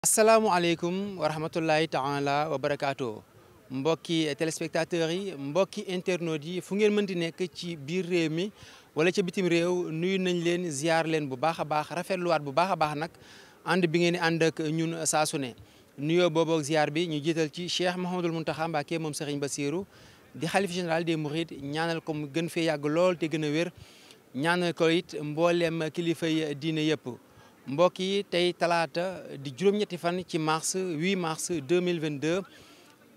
asalaamualeykum wa rahmatullahi taala wa barakaatu mbokki téléspectateurs yi mbokki internautes yi fu ngeen mënti nekk ci biir réew mi wala ca bitim réew nuyu nañ leen ziar leen bu baax a baax rafetluwaat bu baax a baax nag ànd bi ngeen di ànd ak ñun saa su ne nuyoo boobu ak ziar bi ñu jiital ci Cheikh Mouhamadul Mountakha Mbacké moom Serigne Bassirou di xalif général des Mourides ñaanal ko mu gën fee yàgg lool te gën a wér ñaanal ko it mbooleem kilifay diine yëpp. mbokk yi tey talaata di juróom-ñetti fan ci mars 8 mars 2022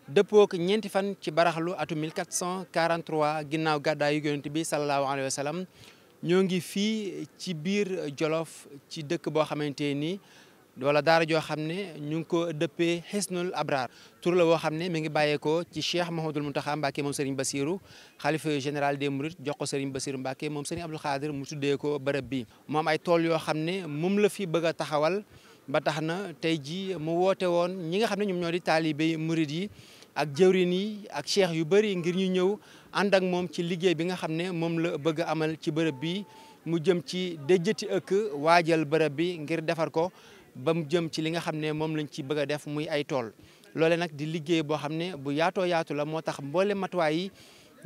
dëppook ñeenti fan ci baraxlu atu 1443 ginnaaw gàddaayu yonent bi sallallahu alayhi wa sallam ñoo ngi fii ci biir Jolof ci dëkk boo xamante ni wala daara joo xam ne ñu ngi ko dëppee Hisnul Abrar tur la woo xam ne mi ngi bàyyeekoo ci Cheikh Mouhamadoul Mountakha Mbacké moom Serigne Bassirou xalifa général des Mourides jox ko Serigne Bassirou Mbacké moom Serigne Abdoul Khadir mu tuddee ko bërëb bi moom ay tool yoo xam ne moom la fi bëgg a taxawal ba tax na tey ji mu woote woon ñi nga xam ne ñoom ñoo di taalibe Mouride yi ak jëwrin yi ak cheikh yu bëri ngir ñu ñëw ànd ak moom ci liggéey bi nga xam ne moom la bëgg a amal ci bërëb bi mu jëm ci déjjati ëkk waajal bërëb bi ngir defar ko ba mu jëm ci li nga xam ne moom lañ ci bëgg a def muy ay tool loole nag di liggéey boo xam ne bu yaatoo yaatu la moo tax mboolem matuwaay yi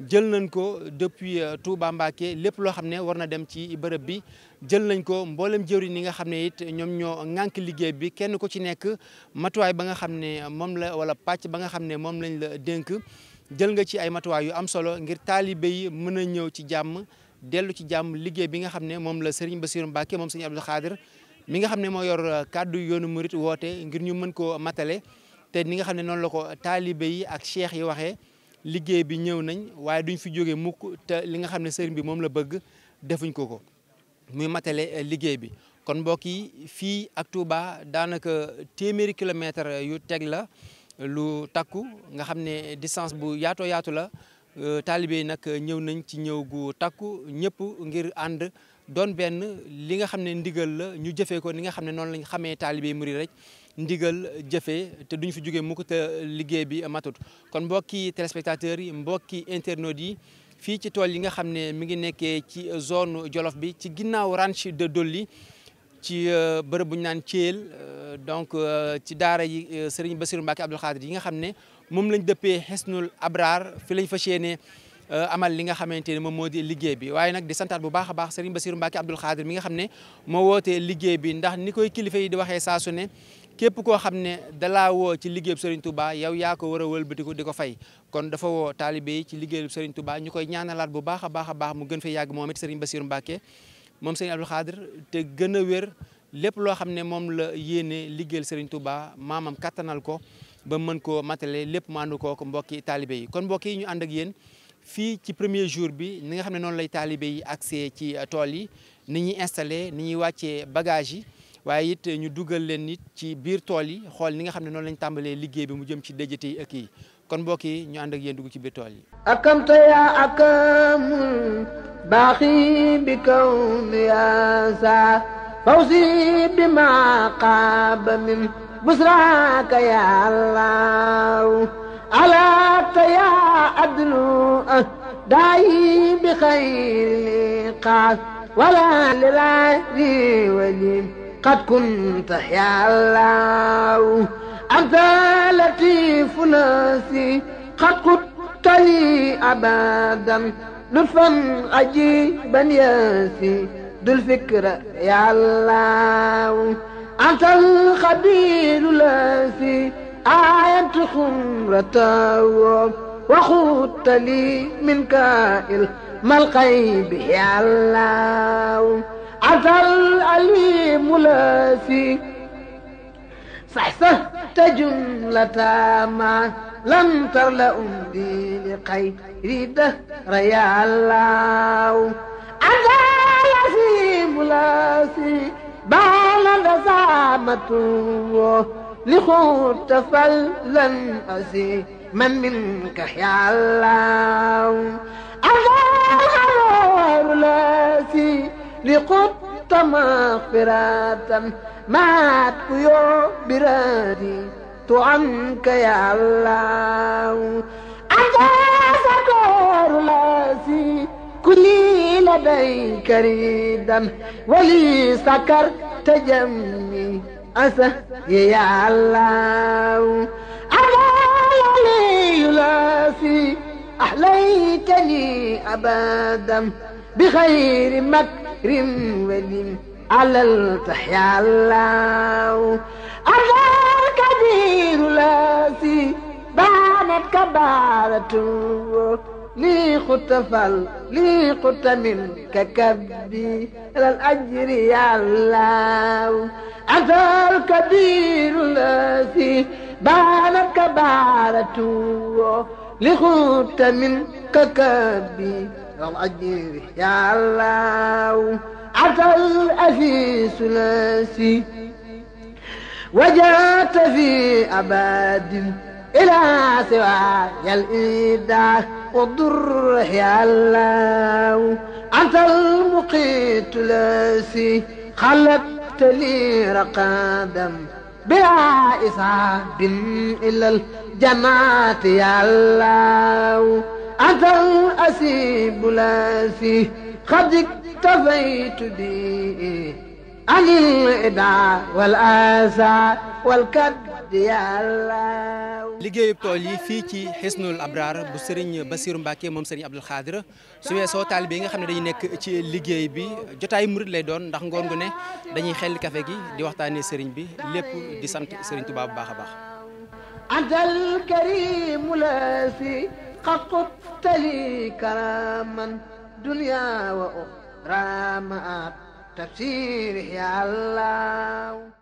jël nañ ko depuis Touba Mbacké lépp loo xam ne war na dem ci bërëb bi jël nañ ko mboolem jëwriñ yi nga xam ne it ñoom ñoo ŋànk liggéey bi kenn ku ci nekk matuwaay ba nga xam ne moom la wala pàcc ba nga xam ne moom lañ la dénk jël nga ci ay matuwaay yu am solo ngir taalibe yi mën a ñëw ci jàmm dellu ci jàmm liggéey bi nga xam ne moom la Serigne Bassirou Mbacké moom Serigne Abdoul Khadir mi nga xam ne moo yor kàddu yoonu murit woote ngir ñu mën koo matale te ni nga xam ne noonu la ko taalibe yi ak cheikh yi waxee liggéey bi ñëw nañ waaye duñ fi jógee mukk te li nga xam ne sëriñ bi moom la bëgg defuñ ko muy matale liggéey bi kon mbokk yi fii ak Touba daanaka téeméeri kilomètre yu teg la lu takku nga xam ne distance bu yaatoo yaatu la taalibe yi nag ñëw nañ ci ñëw gu takku ñëpp ngir ànd doon benn li nga xam ne ndigal la ñu jëfee ko ni nga xam ne noonu lañ xamee taalibe murid rek ndigal jëfee te duñ fi jógee mukk te liggéey bi matut kon mbokki téléspectateurs yi mbokki internautes yi fii ci tool yi nga xam ne mi ngi nekkee ci zone Jolof bi ci ginnaaw ranch de Dolly ci bërëb bu ñu naan Thiel donc ci daara yi Serigne Bassirou Mbacké Abdoul Khadir yi nga xam ne moom lañ dëppee Hisnul Abrar fi lañ fas yéene amal li nga xamante ne moom moo di liggéey bi waaye nag di santaat bu baax a baax Serigne Bassirou Mbacké Abdoul Khadir mi nga xam ne moo wootee liggéey bi ndax ni koy kilifa yi di waxee saa su ne képp koo xam ne dalaa woo ci liggéey bu Serigne Touba yow yaa ko war a wëlbatiku di ko fay kon dafa woo taalibe yi ci liggéey bu Serigne Touba ñu koy ñaanalaat bu baax a baax mu gën fee yàgg moom it Serigne Bassirou Mbacké moom Serigne Abdoul Khadir te gën a wér lépp loo xam ne moom la yéene liggéeyal Serigne Touba maamam kattanal ko ba mën koo matale lépp mu ànd koo ko mbokki taalibe yi kon mbokk yi ñu ànd ak yéen fii ci premier jour bi ni nga xam ne noonu lay taalibe yi accès ci tool yi ni ñuy installé ni ñuy wàccee bagage yi waaye it ñu dugal leen nit ci biir tool yi xool ni nga xam ne noonu lañ tàmbalee liggéey bi mu jëm ci déjjate yi ak yi kon mbokk yi ñu ànd ak yéen dugg ci biir tool yi akamta ya akamul baaxi bi kawn ya sa fawzi bi ma qaaba min busraka ya allah على يا عدل داعي بخير لقاء ولا للعدي ولي قد كنت يا الله أنت لطيف ناسي قد كنت لي أبدا لطفا عجيبا ياسي ذو الفكرة يا الله أنت الخبير لاسي آية خمرته وخدت لي من كائل ما الغيب يا الله أنت العليم لاسي صحصحت جملة ما لم ترل أمدي لخير دهر يا الله أنت العليم لاسي بان دسامته لخوت فلن أسي من منك يا الله أغار لاسي لخوت مغفرة مات كيو برادي عنك يا الله أنت سكور لاسي كلي لديك ريدا ولي سكر تجمي أسهي يا الله على يلاسي أحليتني أبدا بخير مكر ولم على التحيا الله أنا الكبير لاسي بانت كبارته لي خطفل لي خط منك كبي على الأجر يا الله أنت الكبير الذي بانت كبارته لي خط منك كبي على الأجر يا الله أنت العزيز الذي وجاءت في أباد إلى سواي الإيداع والضر يا الله أنت المقيت الذي خلقت لي رقادا بلا إصاب إلى الجماعة يا الله أنت الأسيب الذي قد اكتفيت به عن الإدعاء والآسى والكد يا الله liggéeyub tool yi fii ci Hisnul Abrar bu Serigne Bassirou Mbacké moom Serigne Abdoul Khadr su weesoo taalibe yi nga xam ne dañuy nekk ci liggéey bi jotaay murid lay doon ndax ngoon gu ne dañuy xel café gi di waxtaanee Serigne bi lépp di sant Serigne Touba bu baax a baax. antal karim lasi qad qutta li karaman dunya wa ukhra ma tafsir ya Allah